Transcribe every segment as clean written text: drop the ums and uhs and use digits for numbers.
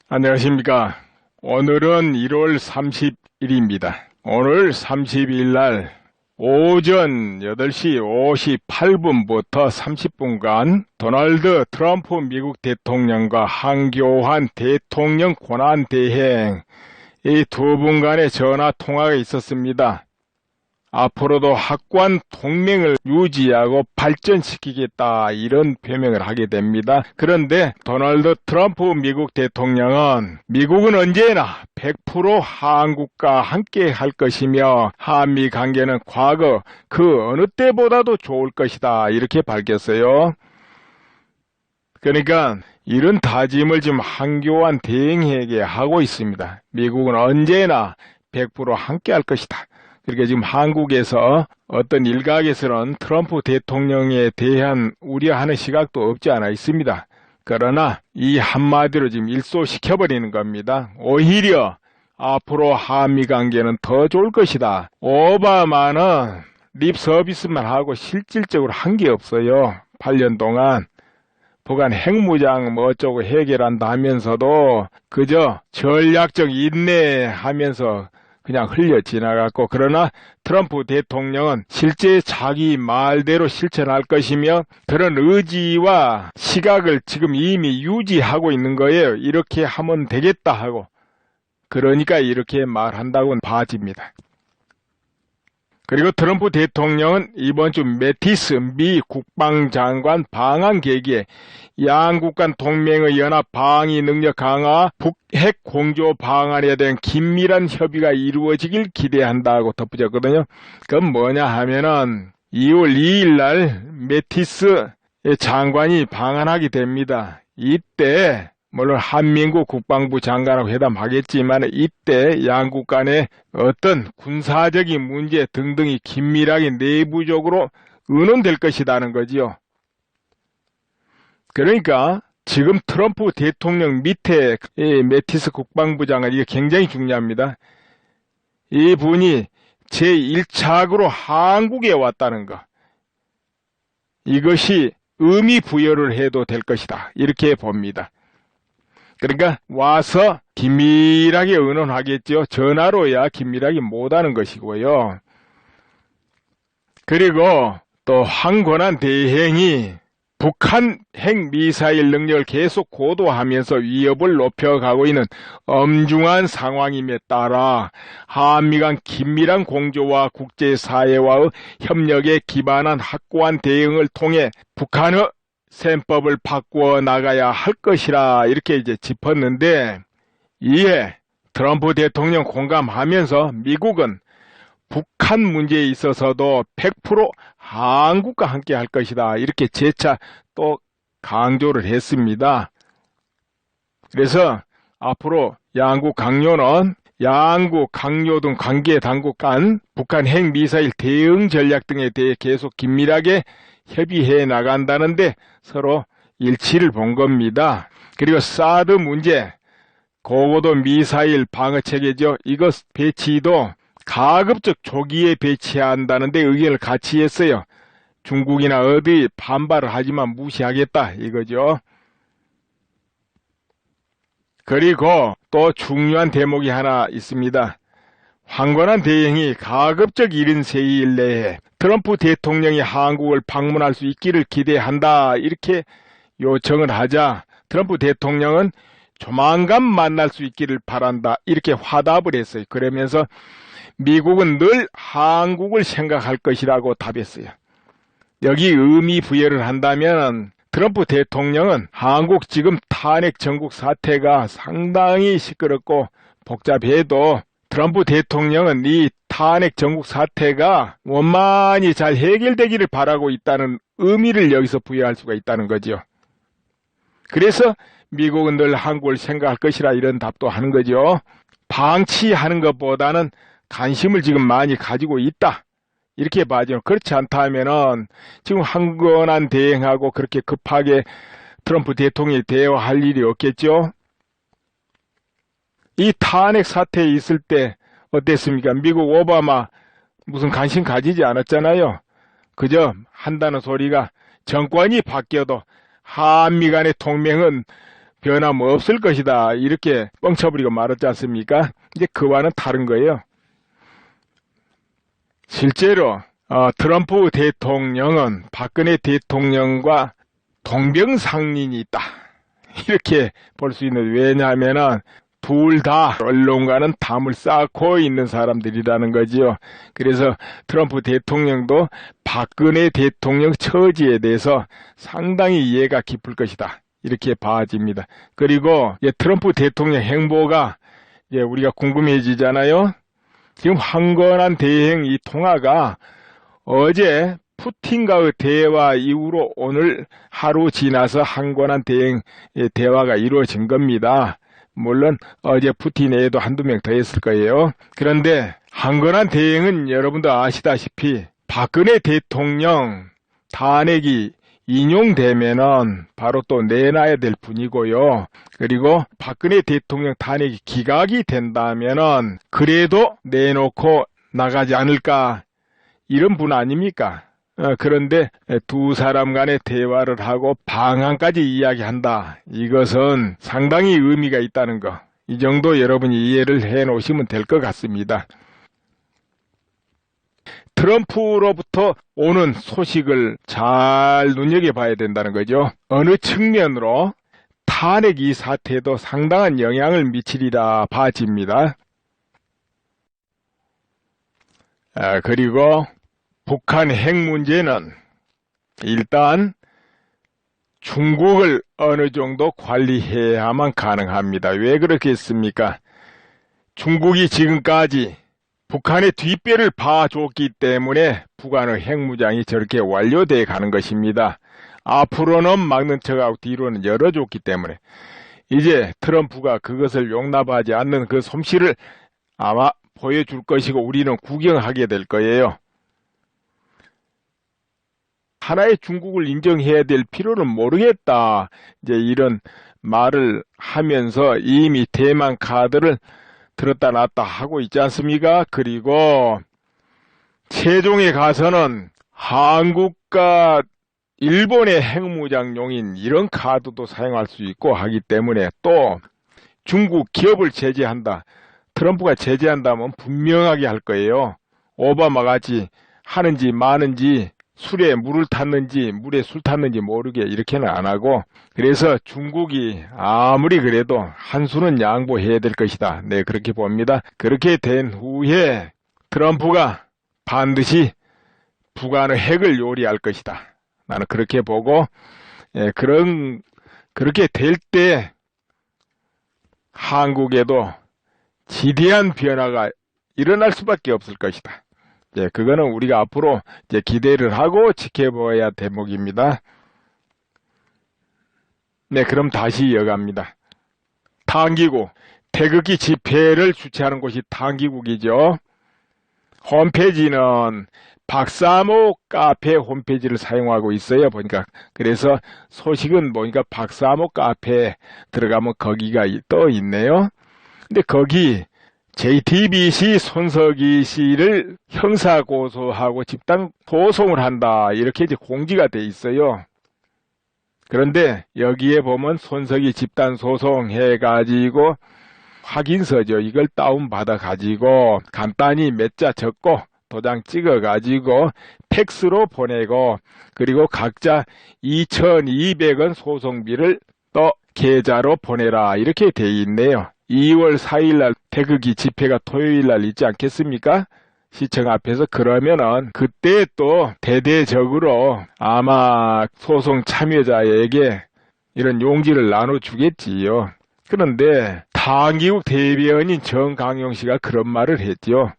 안녕하십니까. 오늘은 1월 30일입니다. 오늘 30일 날 오전 8시 58분부터 30분간 도널드 트럼프 미국 대통령과 한교환 대통령 권한대행 이 두 분 간의 전화 통화가 있었습니다. 앞으로도 확고한 동맹을 유지하고 발전시키겠다 이런 표명을 하게 됩니다. 그런데 도널드 트럼프 미국 대통령은 미국은 언제나 100% 한국과 함께 할 것이며 한미 관계는 과거 그 어느 때보다도 좋을 것이다 이렇게 밝혔어요. 그러니까 이런 다짐을 지금 한교환 대행에게 하고 있습니다. 미국은 언제나 100% 함께 할 것이다. 그러니까 지금 한국에서 어떤 일각에서는 트럼프 대통령에 대한 우려하는 시각도 없지 않아 있습니다. 그러나 이 한마디로 지금 일소시켜버리는 겁니다. 오히려 앞으로 한미 관계는 더 좋을 것이다. 오바마는 립 서비스만 하고 실질적으로 한 게 없어요. 8년 동안. 북한 핵무장 뭐 어쩌고 해결한다 하면서도 그저 전략적 인내하면서 그냥 흘려 지나갔고, 그러나 트럼프 대통령은 실제 자기 말대로 실천할 것이며 그런 의지와 시각을 지금 이미 유지하고 있는 거예요. 이렇게 하면 되겠다 하고. 그러니까 이렇게 말한다고는 봐집니다. 그리고 트럼프 대통령은 이번 주 매티스 미 국방장관 방한 계기에 양국 간 동맹의 연합 방위 능력 강화, 북핵 공조 방안에 대한 긴밀한 협의가 이루어지길 기대한다고 덧붙였거든요. 그건 뭐냐 하면은 2월 2일 날 매티스 장관이 방한하게 됩니다. 이때 물론 한민국 국방부 장관하고 회담하겠지만 이때 양국 간의 어떤 군사적인 문제 등등이 긴밀하게 내부적으로 의논될 것이라는 거지요. 그러니까 지금 트럼프 대통령 밑에 매티스 국방부 장관, 이게 굉장히 중요합니다. 이분이 제1차적으로 한국에 왔다는 거. 이것이 의미 부여를 해도 될 것이다. 이렇게 봅니다. 그러니까 와서 긴밀하게 의논하겠죠. 전화로야 긴밀하게 못하는 것이고요. 그리고 또 황권한 대행이 북한 핵미사일 능력을 계속 고도화하면서 위협을 높여가고 있는 엄중한 상황임에 따라 한미 간 긴밀한 공조와 국제사회와의 협력에 기반한 확고한 대응을 통해 북한의 셈법을 바꾸어 나가야 할 것이라 이렇게 이제 짚었는데, 이에 트럼프 대통령 공감하면서 미국은 북한 문제에 있어서도 100% 한국과 함께 할 것이다 이렇게 재차 또 강조를 했습니다. 그래서 앞으로 양국 강요는 양국 강요 등 관계 당국 간 북한 핵미사일 대응 전략 등에 대해 계속 긴밀하게 협의해 나간다는데 서로 일치를 본 겁니다. 그리고 사드 문제, 고고도 미사일 방어 체계죠. 이것 배치도 가급적 조기에 배치한다는데 의견을 같이 했어요. 중국이나 어디 반발을 하지만 무시하겠다 이거죠. 그리고 또 중요한 대목이 하나 있습니다. 황권한 대행이 가급적 74일 내에 트럼프 대통령이 한국을 방문할 수 있기를 기대한다 이렇게 요청을 하자 트럼프 대통령은 조만간 만날 수 있기를 바란다 이렇게 화답을 했어요. 그러면서 미국은 늘 한국을 생각할 것이라고 답했어요. 여기 의미 부여를 한다면 트럼프 대통령은 한국 지금 탄핵 전국 사태가 상당히 시끄럽고 복잡해도 트럼프 대통령은 이 탄핵 전국 사태가 원만히 잘 해결되기를 바라고 있다는 의미를 여기서 부여할 수가 있다는 거죠. 그래서 미국은 늘 한국을 생각할 것이라 이런 답도 하는 거죠. 방치하는 것보다는 관심을 지금 많이 가지고 있다 이렇게 봐죠. 그렇지 않다면은 지금 황권한 대행하고 그렇게 급하게 트럼프 대통령이 대화할 일이 없겠죠. 이 탄핵 사태에 있을 때 어땠습니까? 미국 오바마 무슨 관심 가지지 않았잖아요. 그저 한다는 소리가 정권이 바뀌어도 한미 간의 동맹은 변함없을 것이다. 이렇게 뻥쳐버리고 말았지 않습니까? 이제 그와는 다른 거예요. 실제로 트럼프 대통령은 박근혜 대통령과 동병상련이 있다. 이렇게 볼 수 있는, 왜냐하면은 둘 다 언론과는 담을 쌓고 있는 사람들이라는 거지요. 그래서 트럼프 대통령도 박근혜 대통령 처지에 대해서 상당히 이해가 깊을 것이다. 이렇게 봐집니다. 그리고 트럼프 대통령 행보가 우리가 궁금해지잖아요. 지금 황건한 대행 이 통화가 어제 푸틴과의 대화 이후로 오늘 하루 지나서 황건한 대행의 대화가 이루어진 겁니다. 물론 어제 푸틴 외에도 한두 명 더 했을 거예요. 그런데 황건한 대행은 여러분도 아시다시피 박근혜 대통령 탄핵이 인용되면은 바로 또 내놔야 될 분이고요. 그리고 박근혜 대통령 탄핵이 기각이 된다면은 그래도 내놓고 나가지 않을까, 이런 분 아닙니까? 그런데 두 사람 간의 대화를 하고 방안까지 이야기한다. 이것은 상당히 의미가 있다는 거. 이 정도 여러분이 이해를 해 놓으시면 될 것 같습니다. 트럼프로부터 오는 소식을 잘 눈여겨봐야 된다는 거죠. 어느 측면으로 탄핵 이 사태도 상당한 영향을 미치리라 봐집니다. 그리고 북한 핵 문제는 일단 중국을 어느 정도 관리해야만 가능합니다. 왜 그렇겠습니까? 중국이 지금까지 북한의 뒷배를 봐줬기 때문에 북한의 핵무장이 저렇게 완료돼 가는 것입니다. 앞으로는 막는 척하고 뒤로는 열어줬기 때문에 이제 트럼프가 그것을 용납하지 않는 그 솜씨를 아마 보여줄 것이고 우리는 구경하게 될 거예요. 하나의 중국을 인정해야 될 필요는 모르겠다. 이제 이런 말을 하면서 이미 대만 카드를 들었다 놨다 하고 있지 않습니까? 그리고 최종에 가서는 한국과 일본의 핵무장용인 이런 카드도 사용할 수 있고 하기 때문에 또 중국 기업을 제재한다. 트럼프가 제재한다면 분명하게 할 거예요. 오바마 같이 하는지 마는지, 술에 물을 탔는지 물에 술 탔는지 모르게 이렇게는 안 하고, 그래서 중국이 아무리 그래도 한 수는 양보해야 될 것이다. 네, 그렇게 봅니다. 그렇게 된 후에 트럼프가 반드시 북한의 핵을 요리할 것이다. 나는 그렇게 보고, 그렇게 될 때 한국에도 지대한 변화가 일어날 수밖에 없을 것이다. 그거는 우리가 앞으로 이제 기대를 하고 지켜봐야 대목입니다. 네, 그럼 다시 이어갑니다. 탄기국, 태극기 집회를 주최하는 곳이 탄기국이죠. 홈페이지는 박사모 카페 홈페이지를 사용하고 있어요. 보니까. 그래서 소식은 보니까 박사모 카페에 들어가면 거기가 떠 있네요. 근데 거기 JTBC 손석희 씨를 형사고소하고 집단 소송을 한다. 이렇게 이제 공지가 돼 있어요. 그런데 여기에 보면 손석희 집단 소송 해가지고 확인서죠. 이걸 다운받아 가지고 간단히 몇 자 적고 도장 찍어 가지고 팩스로 보내고, 그리고 각자 2,200원 소송비를 또 계좌로 보내라. 이렇게 돼 있네요. 2월 4일날 태극기 집회가 토요일날 있지 않겠습니까? 시청 앞에서. 그러면은 그때 또 대대적으로 아마 소송 참여자에게 이런 용기를 나눠주겠지요. 그런데 탄기국 대변인 정강용 씨가 그런 말을 했죠.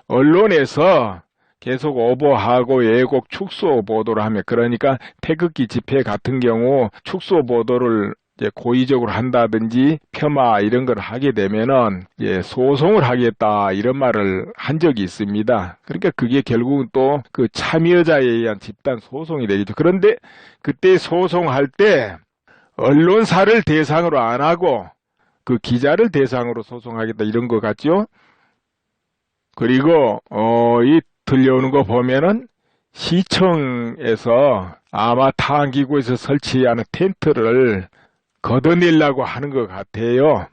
언론에서 계속 오보하고 왜곡 축소 보도를 하면, 그러니까 태극기 집회 같은 경우 축소 보도를 이제 고의적으로 한다든지 폄하 이런 걸 하게 되면은 소송을 하겠다, 이런 말을 한 적이 있습니다. 그러니까 그게 결국은 또 그 참여자에 의한 집단 소송이 되겠죠. 그런데 그때 소송할 때 언론사를 대상으로 안 하고 그 기자를 대상으로 소송하겠다, 이런 것 같죠. 그리고 이 들려오는 거 보면은 시청에서 아마 탄기구에서 설치하는 텐트를 걷어내려고 하는 것 같아요.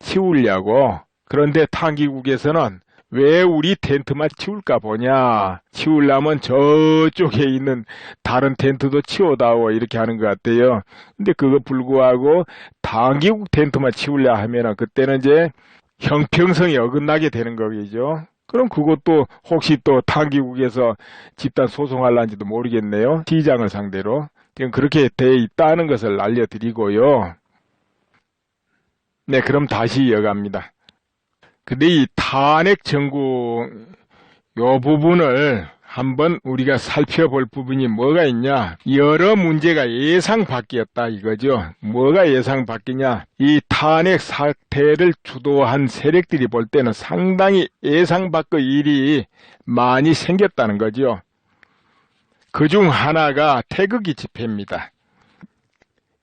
치우려고. 그런데 타기국에서는 왜 우리 텐트만 치울까 보냐. 치우려면 저쪽에 있는 다른 텐트도 치워다오 이렇게 하는 것 같아요. 근데 그거 불구하고 타기국 텐트만 치우려 하면 그때는 이제 형평성이 어긋나게 되는 거겠죠. 그럼 그것도 혹시 또 타기국에서 집단 소송할란지도 모르겠네요. 시장을 상대로. 지금 그렇게 돼 있다는 것을 알려드리고요. 네, 그럼 다시 이어갑니다. 근데 이 탄핵 정구 요 부분을 한번 우리가 살펴볼 부분이 뭐가 있냐. 여러 문제가 예상 밖이었다 이거죠. 뭐가 예상 밖이냐. 이 탄핵 사태를 주도한 세력들이 볼 때는 상당히 예상 밖의 일이 많이 생겼다는 거죠. 그중 하나가 태극기 집회입니다.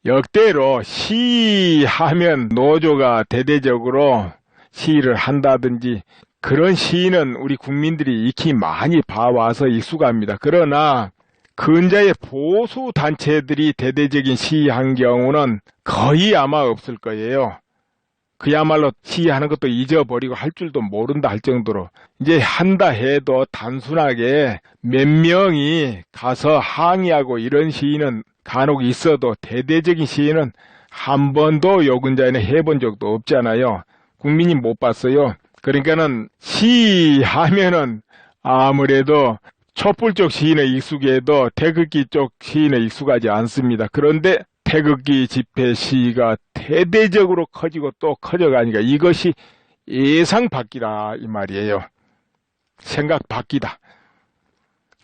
역대로 시위하면 노조가 대대적으로 시위를 한다든지 그런 시위는 우리 국민들이 익히 많이 봐와서 익숙합니다. 그러나 근자의 보수 단체들이 대대적인 시위한 경우는 거의 아마 없을 거예요. 그야말로 시위하는 것도 잊어버리고 할 줄도 모른다 할 정도로 이제 한다 해도 단순하게 몇 명이 가서 항의하고 이런 시위는 간혹 있어도 대대적인 시위는 한 번도 요 근자에는 해본 적도 없잖아요. 국민이 못 봤어요. 그러니까는 시위하면은 아무래도 촛불 쪽 시위는 익숙해도 태극기 쪽 시위는 익숙하지 않습니다. 그런데 태극기 집회 시위가 대대적으로 커지고 또 커져가니까 이것이 예상 밖이다 이 말이에요. 생각 밖이다.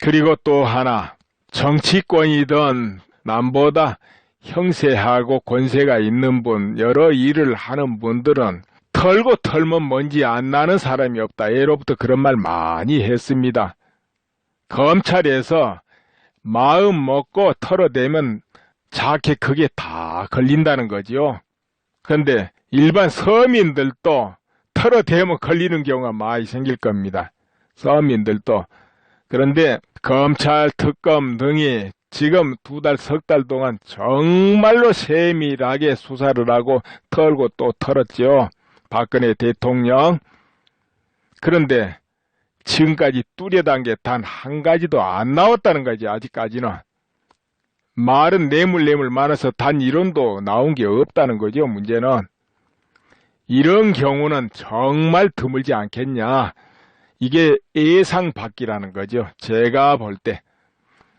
그리고 또 하나 정치권이든 남보다 형세하고 권세가 있는 분, 여러 일을 하는 분들은 털고 털면 먼지 안 나는 사람이 없다. 예로부터 그런 말 많이 했습니다. 검찰에서 마음 먹고 털어대면 작게 크게 다 걸린다는 거죠. 그런데 일반 서민들도 털어대면 걸리는 경우가 많이 생길 겁니다. 서민들도. 그런데 검찰, 특검 등이 지금 2달, 3달 동안 정말로 세밀하게 수사를 하고 털고 또 털었죠. 박근혜 대통령. 그런데 지금까지 뚜렷한 게 단 한 가지도 안 나왔다는 거지, 아직까지는. 말은 뇌물 많아서 단 이론도 나온 게 없다는 거죠, 문제는. 이런 경우는 정말 드물지 않겠냐. 이게 예상 밖이라는 거죠. 제가 볼 때.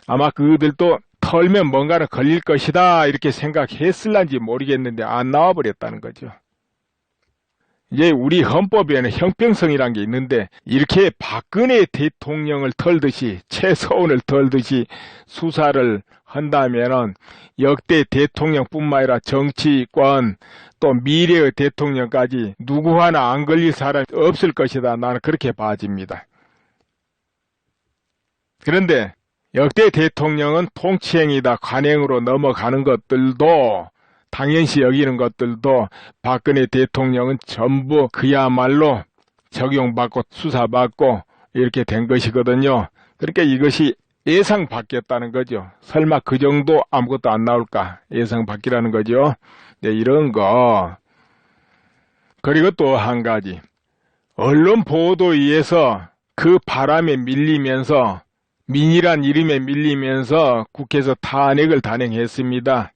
아마 그들도 털면 뭔가는 걸릴 것이다 이렇게 생각했을란지 모르겠는데 안 나와버렸다는 거죠. 이제 우리 헌법에는 형평성이라는 게 있는데 이렇게 박근혜 대통령을 털듯이 최서원을 털듯이 수사를 한다면은 역대 대통령뿐만 아니라 정치권 또 미래의 대통령까지 누구 하나 안 걸릴 사람이 없을 것이다. 나는 그렇게 봐집니다. 그런데 역대 대통령은 통치행위다 관행으로 넘어가는 것들도 당연시 여기는 것들도 박근혜 대통령은 전부 그야말로 적용받고 수사받고 이렇게 된 것이거든요. 그러니까 이것이 예상 밖이었다는 거죠. 설마 그 정도 아무것도 안 나올까? 예상 밖이라는 거죠. 네, 이런 거. 그리고 또 한 가지. 언론 보도에 의해서 그 바람에 밀리면서 민이란 이름에 밀리면서 국회에서 탄핵을 단행했습니다.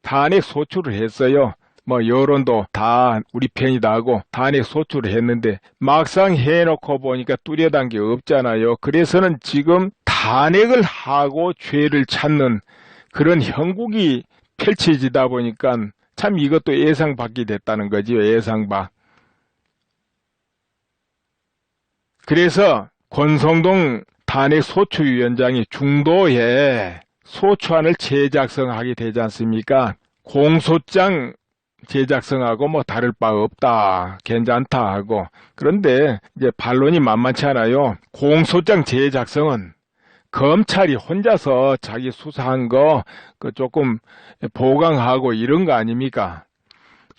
탄핵 소추를 했어요. 뭐 여론도 다 우리 편이다 하고 탄핵 소추를 했는데 막상 해놓고 보니까 뚜렷한 게 없잖아요. 그래서는 지금 탄핵을 하고 죄를 찾는 그런 형국이 펼쳐지다 보니까 참 이것도 예상 밖이 됐다는 거죠. 예상 밖. 그래서 권성동 탄핵 소추위원장이 중도에 소추안을 재작성하게 되지 않습니까? 공소장 제작성하고 뭐 다를 바 없다. 괜찮다 하고. 그런데 이제 반론이 만만치 않아요. 공소장 제작성은 검찰이 혼자서 자기 수사한 거 그 조금 보강하고 이런 거 아닙니까?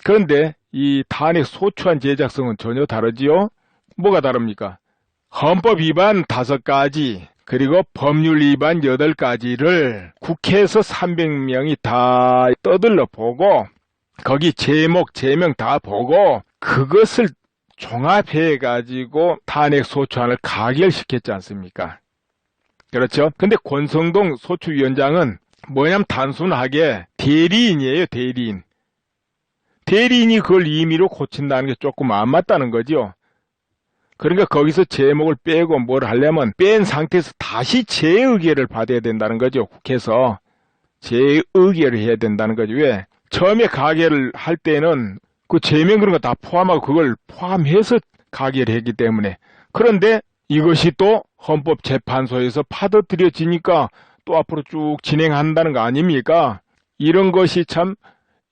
그런데 이 탄핵 소추안 제작성은 전혀 다르지요? 뭐가 다릅니까? 헌법 위반 5가지 그리고 법률 위반 8가지를 국회에서 300명이 다 떠들러 보고 거기 제목, 제명 다 보고 그것을 종합해가지고 탄핵 소추안을 가결시켰지 않습니까? 그렇죠? 근데 권성동 소추위원장은 뭐냐면 단순하게 대리인이에요, 대리인. 대리인이 그걸 임의로 고친다는 게 조금 안 맞다는 거죠. 그러니까 거기서 제목을 빼고 뭘 하려면 뺀 상태에서 다시 재의결을 받아야 된다는 거죠. 국회에서 재의결을 해야 된다는 거죠. 왜? 처음에 가결을 할 때는 그 제명 그런 거 다 포함하고 그걸 포함해서 가결했기 때문에. 그런데 이것이 또 헌법재판소에서 받아들여지니까 또 앞으로 쭉 진행한다는 거 아닙니까? 이런 것이 참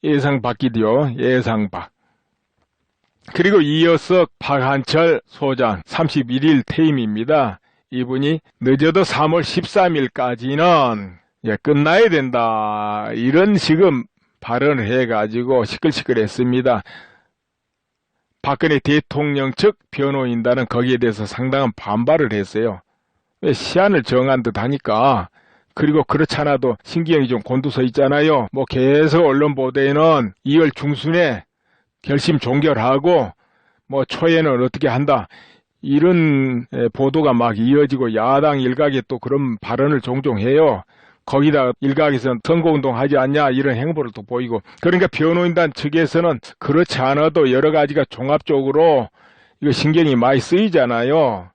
예상 밖이디요. 예상 밖. 그리고 이어서 박한철 소장 31일 퇴임입니다. 이분이 늦어도 3월 13일까지는 끝나야 된다. 이런 식의 발언을 해가지고 시끌시끌했습니다. 박근혜 대통령 측 변호인단은 거기에 대해서 상당한 반발을 했어요. 왜 시한을 정한 듯 하니까. 그리고 그렇잖아도 신기형이 좀 곤두서 있잖아요. 뭐 계속 언론 보도에는 2월 중순에 결심 종결하고 뭐 초에는 어떻게 한다. 이런 보도가 막 이어지고 야당 일각에 또 그런 발언을 종종 해요. 거기다 일각에서는 선거운동 하지 않냐 이런 행보를 또 보이고. 그러니까 변호인단 측에서는 그렇지 않아도 여러 가지가 종합적으로 이거 신경이 많이 쓰이잖아요.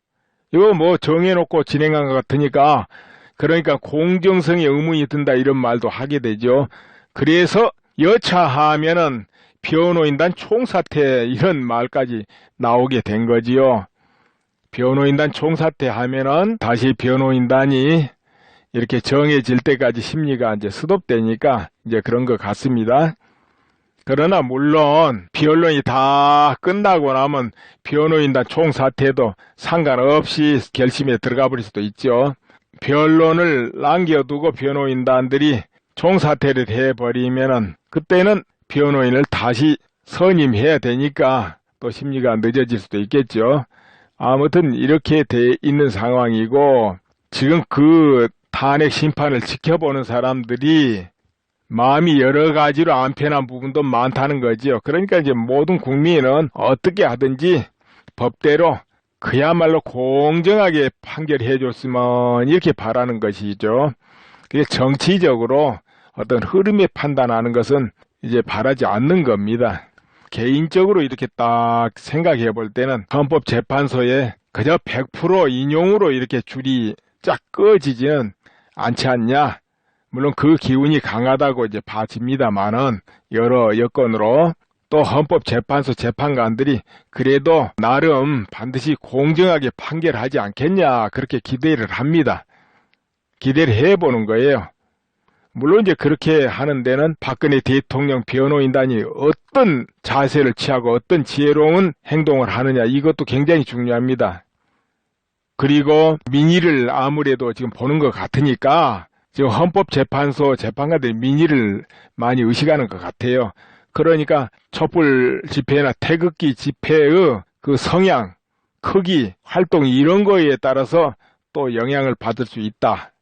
이거 뭐 정해놓고 진행한 것 같으니까 그러니까 공정성에 의문이 든다 이런 말도 하게 되죠. 그래서 여차하면은 변호인단 총사퇴 이런 말까지 나오게 된 거지요. 변호인단 총사퇴 하면은 다시 변호인단이 이렇게 정해질 때까지 심리가 이제 스톱되니까 이제 그런 것 같습니다. 그러나 물론 변론이 다 끝나고 나면 변호인단 총사퇴도 상관없이 결심에 들어가 버릴 수도 있죠. 변론을 남겨두고 변호인단들이 총사퇴를 해버리면은 그때는 변호인을 다시 선임해야 되니까 또 심리가 늦어질 수도 있겠죠. 아무튼 이렇게 돼 있는 상황이고 지금 그 탄핵 심판을 지켜보는 사람들이 마음이 여러 가지로 안 편한 부분도 많다는 거지요. 그러니까 이제 모든 국민은 어떻게 하든지 법대로 그야말로 공정하게 판결해 줬으면 이렇게 바라는 것이죠. 그게 정치적으로 어떤 흐름에 판단하는 것은 이제 바라지 않는 겁니다. 개인적으로 이렇게 딱 생각해 볼 때는 헌법재판소에 그저 100% 인용으로 이렇게 줄이 쫙 꺼지지는 않지 않냐. 물론 그 기운이 강하다고 이제 봐집니다만은 여러 여건으로 또 헌법재판소 재판관들이 그래도 나름 반드시 공정하게 판결하지 않겠냐 그렇게 기대를 합니다. 기대를 해보는 거예요. 물론 이제 그렇게 하는 데는 박근혜 대통령 변호인단이 어떤 자세를 취하고 어떤 지혜로운 행동을 하느냐 이것도 굉장히 중요합니다. 그리고 민의를 아무래도 지금 보는 것 같으니까 지금 헌법재판소 재판관들이 민의를 많이 의식하는 것 같아요. 그러니까 촛불 집회나 태극기 집회의 그 성향, 크기, 활동 이런 거에 따라서 또 영향을 받을 수 있다.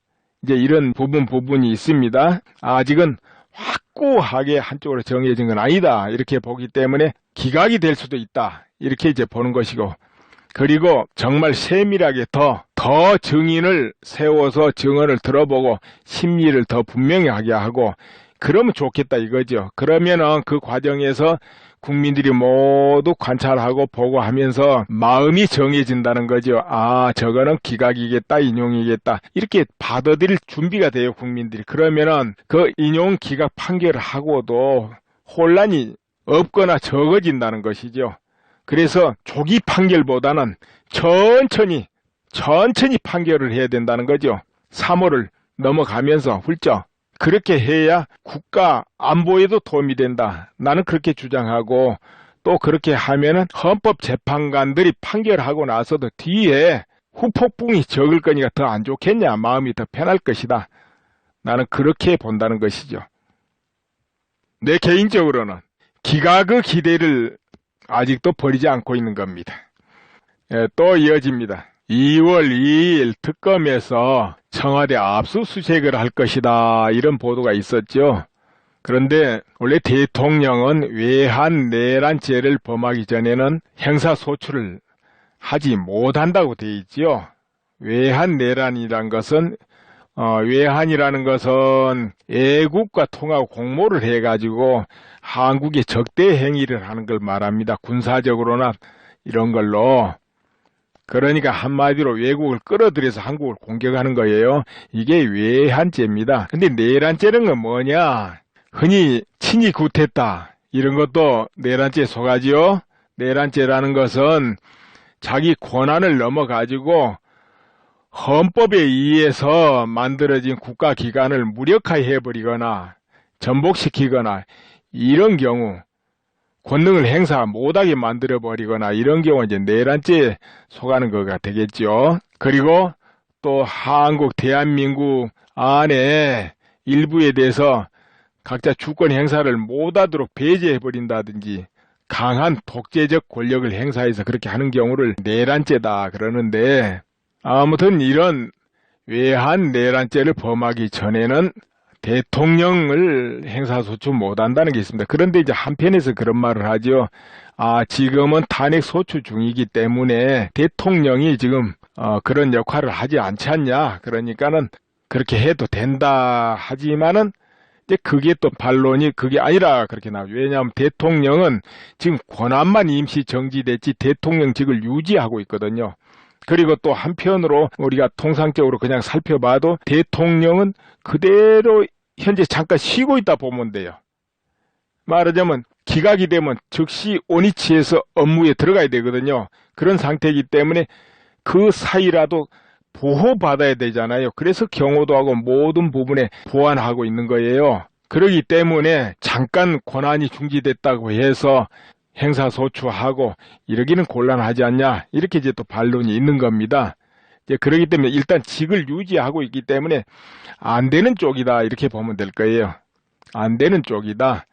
이제 이런 부분이 있습니다. 아직은 확고하게 한쪽으로 정해진 건 아니다. 이렇게 보기 때문에 기각이 될 수도 있다. 이렇게 이제 보는 것이고. 그리고 정말 세밀하게 더 증인을 세워서 증언을 들어보고 심리를 더 분명하게 하고 그러면 좋겠다 이거죠. 그러면은 그 과정에서 국민들이 모두 관찰하고 보고 하면서 마음이 정해진다는 거죠. 아, 저거는 기각이겠다, 인용이겠다. 이렇게 받아들일 준비가 돼요, 국민들이. 그러면은 그 인용 기각 판결을 하고도 혼란이 없거나 적어진다는 것이죠. 그래서 조기 판결보다는 천천히 판결을 해야 된다는 거죠. 3월을 넘어가면서 훌쩍. 그렇게 해야 국가 안보에도 도움이 된다. 나는 그렇게 주장하고 또 그렇게 하면은 헌법재판관들이 판결하고 나서도 뒤에 후폭풍이 적을 거니까 더 안 좋겠냐. 마음이 더 편할 것이다. 나는 그렇게 본다는 것이죠. 내 개인적으로는 기각의 기대를 아직도 버리지 않고 있는 겁니다. 또 이어집니다. 2월 2일 특검에서 청와대 압수수색을 할 것이다. 이런 보도가 있었죠. 그런데 원래 대통령은 외환 내란죄를 범하기 전에는 형사소추를 하지 못한다고 되어 있지요. 외환 내란이란 것은 외환이라는 것은 애국과 통하고 공모를 해가지고 한국에 적대 행위를 하는 걸 말합니다. 군사적으로나 이런 걸로. 그러니까 한마디로 외국을 끌어들여서 한국을 공격하는 거예요. 이게 외환죄입니다. 근데 내란죄는 건 뭐냐? 흔히 친이 구했다 이런 것도 내란죄에 속하지요. 내란죄라는 것은 자기 권한을 넘어가지고 헌법에 의해서 만들어진 국가기관을 무력화해버리거나 전복시키거나 이런 경우 권능을 행사 못하게 만들어버리거나 이런 경우 이제 내란죄에 속하는 거가 되겠죠. 그리고 또 한국, 대한민국 안에 일부에 대해서 각자 주권 행사를 못하도록 배제해버린다든지 강한 독재적 권력을 행사해서 그렇게 하는 경우를 내란죄다 그러는데, 아무튼 이런 외환 내란죄를 범하기 전에는 대통령을 행사소추 못한다는 게 있습니다. 그런데 이제 한편에서 그런 말을 하죠. 지금은 탄핵소추 중이기 때문에 대통령이 지금 그런 역할을 하지 않지 않냐. 그러니까는 그렇게 해도 된다 하지만은 이제 그게 또 반론이 그게 아니라 그렇게 나오죠. 왜냐하면 대통령은 지금 권한만 임시 정지됐지 대통령직을 유지하고 있거든요. 그리고 또 한편으로 우리가 통상적으로 그냥 살펴봐도 대통령은 그대로 현재 잠깐 쉬고 있다 보면 돼요. 말하자면 기각이 되면 즉시 원위치해서 업무에 들어가야 되거든요. 그런 상태이기 때문에 그 사이라도 보호받아야 되잖아요. 그래서 경호도하고 모든 부분에 보완하고 있는 거예요. 그렇기 때문에 잠깐 권한이 중지됐다고 해서 행사소추하고 이러기는 곤란하지 않냐. 이렇게 이제 또 반론이 있는 겁니다. 이제 그렇기 때문에 일단 직을 유지하고 있기 때문에 안 되는 쪽이다. 이렇게 보면 될 거예요. 안 되는 쪽이다.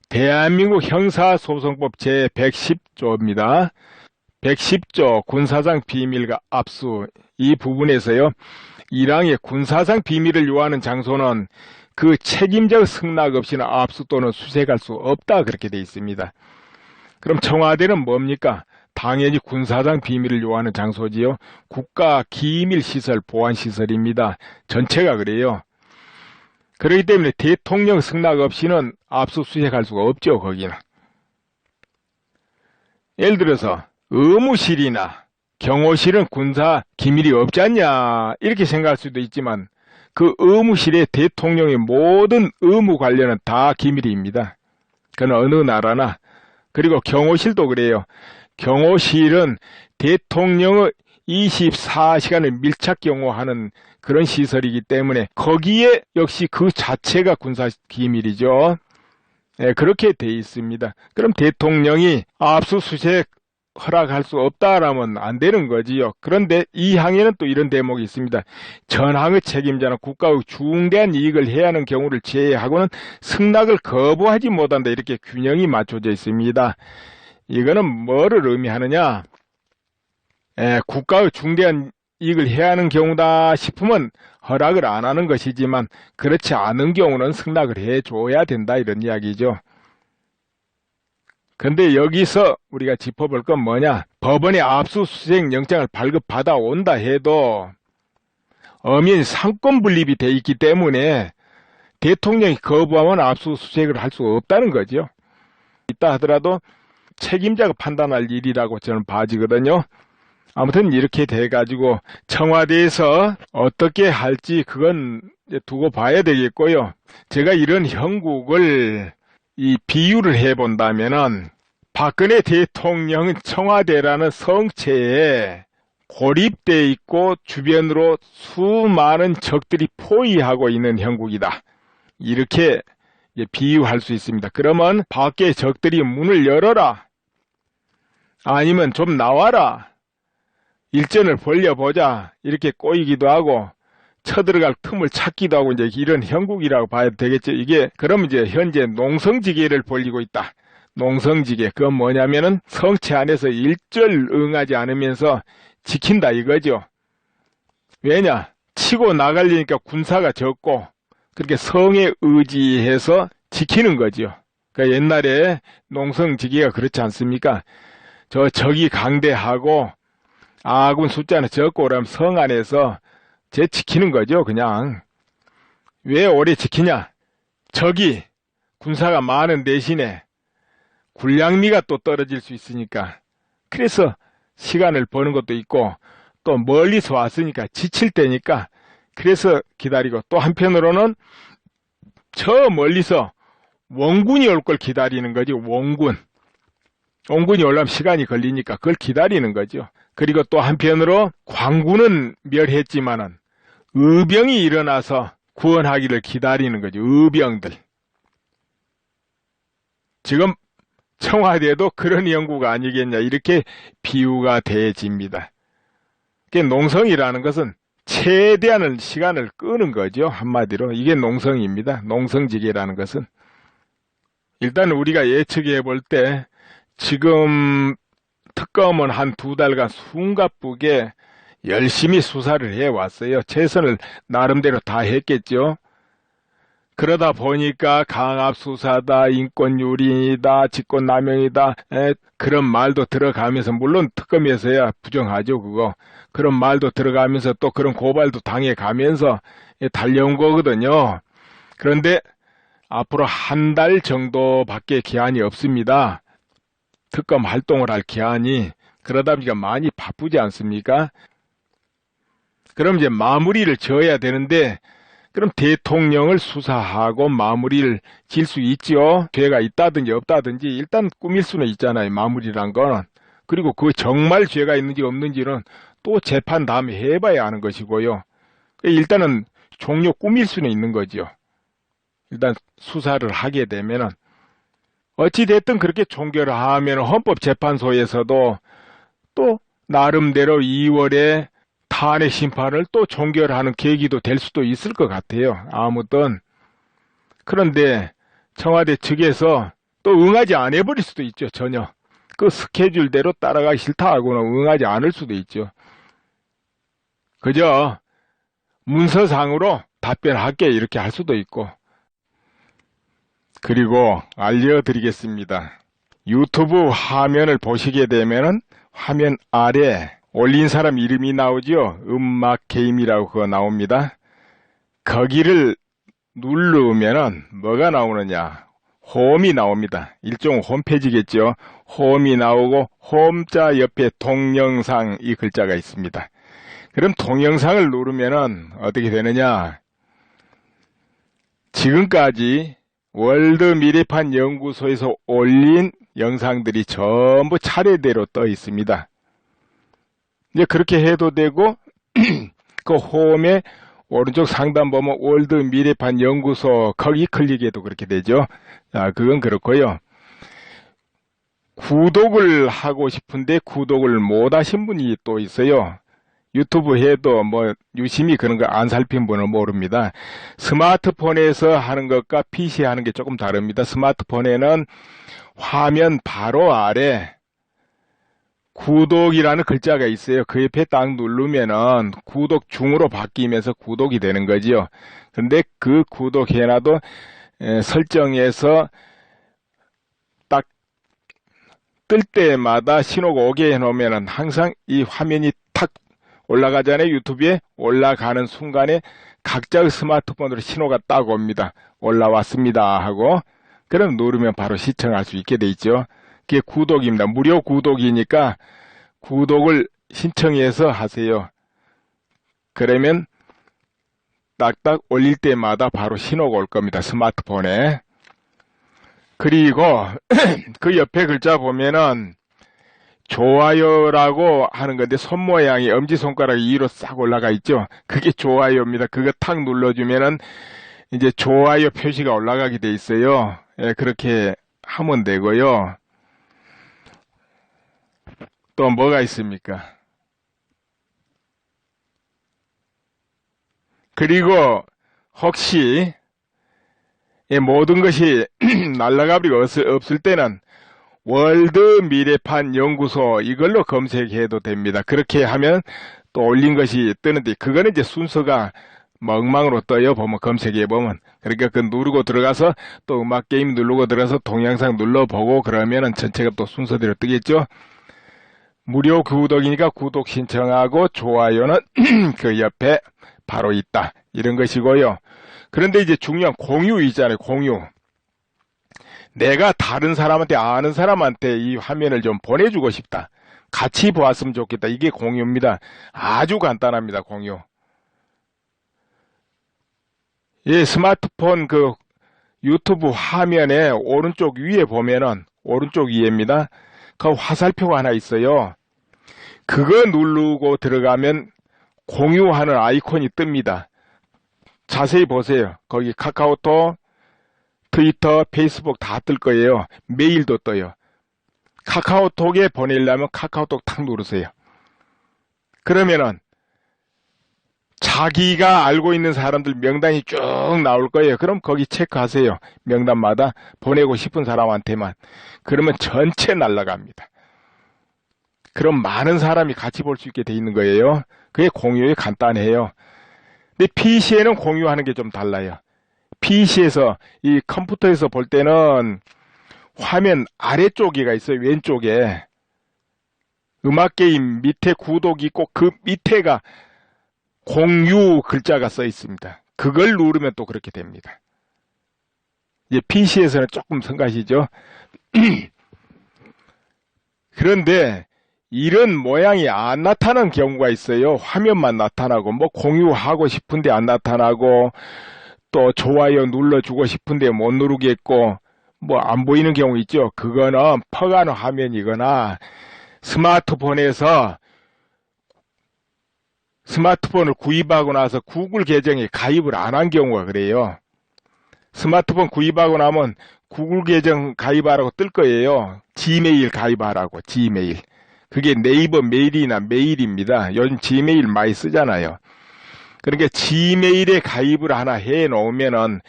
대한민국 형사소송법 제110조입니다. 110조 군사상 비밀과 압수 이 부분에서요. 1항의 군사상 비밀을 요하는 장소는 그 책임적 승낙 없이는 압수 또는 수색할 수 없다 그렇게 되어 있습니다. 그럼 청와대는 뭡니까? 당연히 군사상 비밀을 요하는 장소지요. 국가기밀시설, 보안시설입니다. 전체가 그래요. 그렇기 때문에 대통령 승낙 없이는 압수수색할 수가 없죠. 거기는. 예를 들어서 의무실이나 경호실은 군사 기밀이 없지 않냐 이렇게 생각할 수도 있지만 그 의무실에 대통령의 모든 의무 관련은 다 기밀입니다. 그건 어느 나라나. 그리고 경호실도 그래요. 경호실은 대통령의 24시간을 밀착 경호하는 그런 시설이기 때문에 거기에 역시 그 자체가 군사 기밀이죠. 네, 그렇게 돼 있습니다. 그럼 대통령이 압수수색 허락할 수 없다라면 안 되는 거지요. 그런데 이 항에는 또 이런 대목이 있습니다. 전항의 책임자는 국가의 중대한 이익을 해야 하는 경우를 제외하고는 승낙을 거부하지 못한다. 이렇게 균형이 맞춰져 있습니다. 이거는 뭐를 의미하느냐? 국가의 중대한 이익을 해야 하는 경우다 싶으면 허락을 안 하는 것이지만 그렇지 않은 경우는 승낙을 해줘야 된다. 이런 이야기죠. 근데 여기서 우리가 짚어볼 건 뭐냐? 법원에 압수수색 영장을 발급받아 온다 해도 엄연히 상권 분립이 돼 있기 때문에 대통령이 거부하면 압수수색을 할 수 없다는 거죠. 있다 하더라도 책임자가 판단할 일이라고 저는 봐지거든요. 아무튼 이렇게 돼가지고 청와대에서 어떻게 할지 그건 두고 봐야 되겠고요. 제가 이런 형국을 비유를 해본다면은 박근혜 대통령은 청와대라는 성체에 고립돼 있고 주변으로 수많은 적들이 포위하고 있는 형국이다. 이렇게 비유할 수 있습니다. 그러면 밖에 적들이 문을 열어라. 아니면 좀 나와라. 일전을 벌려보자. 이렇게 꼬이기도 하고 쳐들어갈 틈을 찾기도 하고 이제 이런 형국이라고 봐야 되겠죠. 이게 그럼 이제 현재 농성지계를 벌이고 있다. 농성지계 그건 뭐냐면은 성체 안에서 일절 응하지 않으면서 지킨다 이거죠. 왜냐? 치고 나가려니까 군사가 적고 그렇게 성에 의지해서 지키는 거죠. 그러니까 옛날에 농성지기가 그렇지 않습니까? 적이 강대하고 아군 숫자는 적고 그러면 성 안에서 지키는 거죠, 그냥. 왜 오래 지키냐? 적이 군사가 많은 대신에 군량미가 또 떨어질 수 있으니까. 그래서 시간을 버는 것도 있고 또 멀리서 왔으니까 지칠 때니까 그래서 기다리고, 또 한편으로는 저 멀리서 원군이 올 걸 기다리는 거지. 원군이 오려면 시간이 걸리니까 그걸 기다리는 거죠. 그리고 또 한편으로 광군은 멸했지만은 의병이 일어나서 구원하기를 기다리는 거죠. 의병들. 지금 청와대도 그런 연구가 아니겠냐, 이렇게 비유가 되어집니다. 농성이라는 것은 최대한의 시간을 끄는 거죠. 한마디로 이게 농성입니다. 농성지계라는 것은. 일단 우리가 예측해 볼 때 지금 특검은 한 2달간 숨가쁘게 열심히 수사를 해왔어요. 최선을 나름대로 다 했겠죠. 그러다 보니까 강압수사다, 인권유린이다, 직권남용이다, 그런 말도 들어가면서, 물론 특검에서야 부정하죠, 그거. 그런 말도 들어가면서 또 그런 고발도 당해가면서 달려온 거거든요. 그런데 앞으로 한 달 정도밖에 기한이 없습니다. 특검 활동을 할 기한이. 그러다 보니까 많이 바쁘지 않습니까? 그럼 이제 마무리를 지어야 되는데, 그럼 대통령을 수사하고 마무리를 지을 수 있죠. 죄가 있다든지 없다든지 일단 꾸밀 수는 있잖아요, 마무리란 거는. 그리고 그 정말 죄가 있는지 없는지는 또 재판 다음에 해봐야 하는 것이고요. 일단은 종료 꾸밀 수는 있는 거죠. 일단 수사를 하게 되면은. 어찌됐든 그렇게 종결을 하면 헌법재판소에서도 또 나름대로 2월에 탄핵 심판을 또 종결하는 계기도 될 수도 있을 것 같아요. 아무튼. 그런데 청와대 측에서 또 응하지 안 해버릴 수도 있죠, 전혀. 그 스케줄대로 따라가기 싫다 하고는 응하지 않을 수도 있죠. 그저 문서상으로 답변할게 이렇게 할 수도 있고. 그리고 알려드리겠습니다. 유튜브 화면을 보시게 되면은 화면 아래 올린 사람 이름이 나오죠. 음악 게임이라고 그거 나옵니다. 거기를 누르면은 뭐가 나오느냐? 홈이 나옵니다. 일종 홈페이지겠죠. 홈이 나오고 홈자 옆에 동영상 이 글자가 있습니다. 그럼 동영상을 누르면은 어떻게 되느냐? 지금까지 월드미래판 연구소에서 올린 영상들이 전부 차례대로 떠 있습니다. 이제 그렇게 해도 되고, 그 홈에 오른쪽 상단 보면 월드미래판 연구소 거기 클릭해도 그렇게 되죠. 자, 그건 그렇고요. 구독을 하고 싶은데 구독을 못 하신 분이 또 있어요. 유튜브 해도 뭐 유심히 그런 거 안 살핀 분은 모릅니다. 스마트폰에서 하는 것과 PC 하는 게 조금 다릅니다. 스마트폰에는 화면 바로 아래 구독이라는 글자가 있어요. 그 옆에 딱 누르면은 구독 중으로 바뀌면서 구독이 되는 거죠. 근데 그 구독해놔도 설정에서 딱 뜰 때마다 신호가 오게 해놓으면은 항상 이 화면이 탁 올라가잖아요. 유튜브에 올라가는 순간에 각자 스마트폰으로 신호가 딱 옵니다. 올라왔습니다 하고. 그럼 누르면 바로 시청할 수 있게 돼 있죠. 그게 구독입니다. 무료 구독이니까 구독을 신청해서 하세요. 그러면 딱딱 올릴 때마다 바로 신호가 올 겁니다. 스마트폰에. 그리고 그 옆에 글자 보면은 좋아요라고 하는 건데 손 모양이 엄지손가락이 위로 싹 올라가 있죠. 그게 좋아요입니다. 그거 탁 눌러주면은 이제 좋아요 표시가 올라가게 돼 있어요. 예, 그렇게 하면 되고요. 또 뭐가 있습니까? 그리고 혹시 이 모든 것이 날라가버리고 없을 때는 월드미래판 연구소 이걸로 검색해도 됩니다. 그렇게 하면 또 올린 것이 뜨는데 그거는 이제 순서가 뭐 엉망으로 떠요. 보면 검색해 보면. 그러니까 그 누르고 들어가서 또 음악 게임 누르고 들어가서 동영상 눌러보고 그러면은 전체가 또 순서대로 뜨겠죠. 무료 구독이니까 구독 신청하고 좋아요는 그 옆에 바로 있다. 이런 것이고요. 그런데 이제 중요한 공유 있잖아요. 공유. 내가 다른 사람한테 아는 사람한테 이 화면을 좀 보내주고 싶다. 같이 보았으면 좋겠다. 이게 공유입니다. 아주 간단합니다. 공유. 예, 스마트폰 그 유튜브 화면에 오른쪽 위에 보면은 오른쪽 위에입니다. 그 화살표가 하나 있어요. 그거 누르고 들어가면 공유하는 아이콘이 뜹니다. 자세히 보세요. 거기 카카오톡, 트위터, 페이스북 다 뜰 거예요. 메일도 떠요. 카카오톡에 보내려면 카카오톡 탁 누르세요. 그러면은 자기가 알고 있는 사람들 명단이 쭉 나올 거예요. 그럼 거기 체크하세요. 명단마다 보내고 싶은 사람한테만. 그러면 전체 날아갑니다. 그럼 많은 사람이 같이 볼 수 있게 돼 있는 거예요. 그게 공유에 간단해요. 근데 PC에는 공유하는 게 좀 달라요. PC에서 이 컴퓨터에서 볼 때는 화면 아래쪽에가 있어요. 왼쪽에. 음악 게임 밑에 구독이 있고 그 밑에가 공유 글자가 써 있습니다. 그걸 누르면 또 그렇게 됩니다. 이제 PC에서는 조금 성가시죠. 그런데 이런 모양이 안 나타나는 경우가 있어요. 화면만 나타나고 뭐 공유하고 싶은데 안 나타나고 또 좋아요 눌러주고 싶은데 못 누르겠고 뭐 안 보이는 경우 있죠. 그거는 퍼가는 화면이거나 스마트폰에서 스마트폰을 구입하고 나서 구글 계정에 가입을 안 한 경우가 그래요. 스마트폰 구입하고 나면 구글 계정 가입하라고 뜰 거예요. 지메일 가입하라고, 지메일. 그게 네이버 메일이나 메일입니다. 요즘 지메일 많이 쓰잖아요. 그러니까 지메일에 가입을 하나 해 놓으면은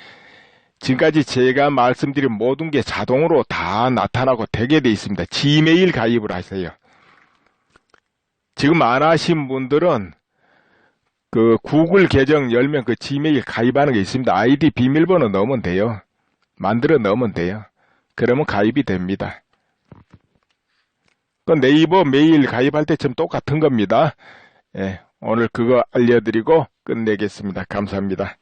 지금까지 제가 말씀드린 모든 게 자동으로 다 나타나고 되게 돼 있습니다. 지메일 가입을 하세요. 지금 안 하신 분들은 그 구글 계정 열면 그 지메일 가입하는 게 있습니다. 아이디 비밀번호 넣으면 돼요. 만들어 넣으면 돼요. 그러면 가입이 됩니다. 그 네이버 메일 가입할 때처럼 똑같은 겁니다. 예, 오늘 그거 알려드리고 끝내겠습니다. 감사합니다.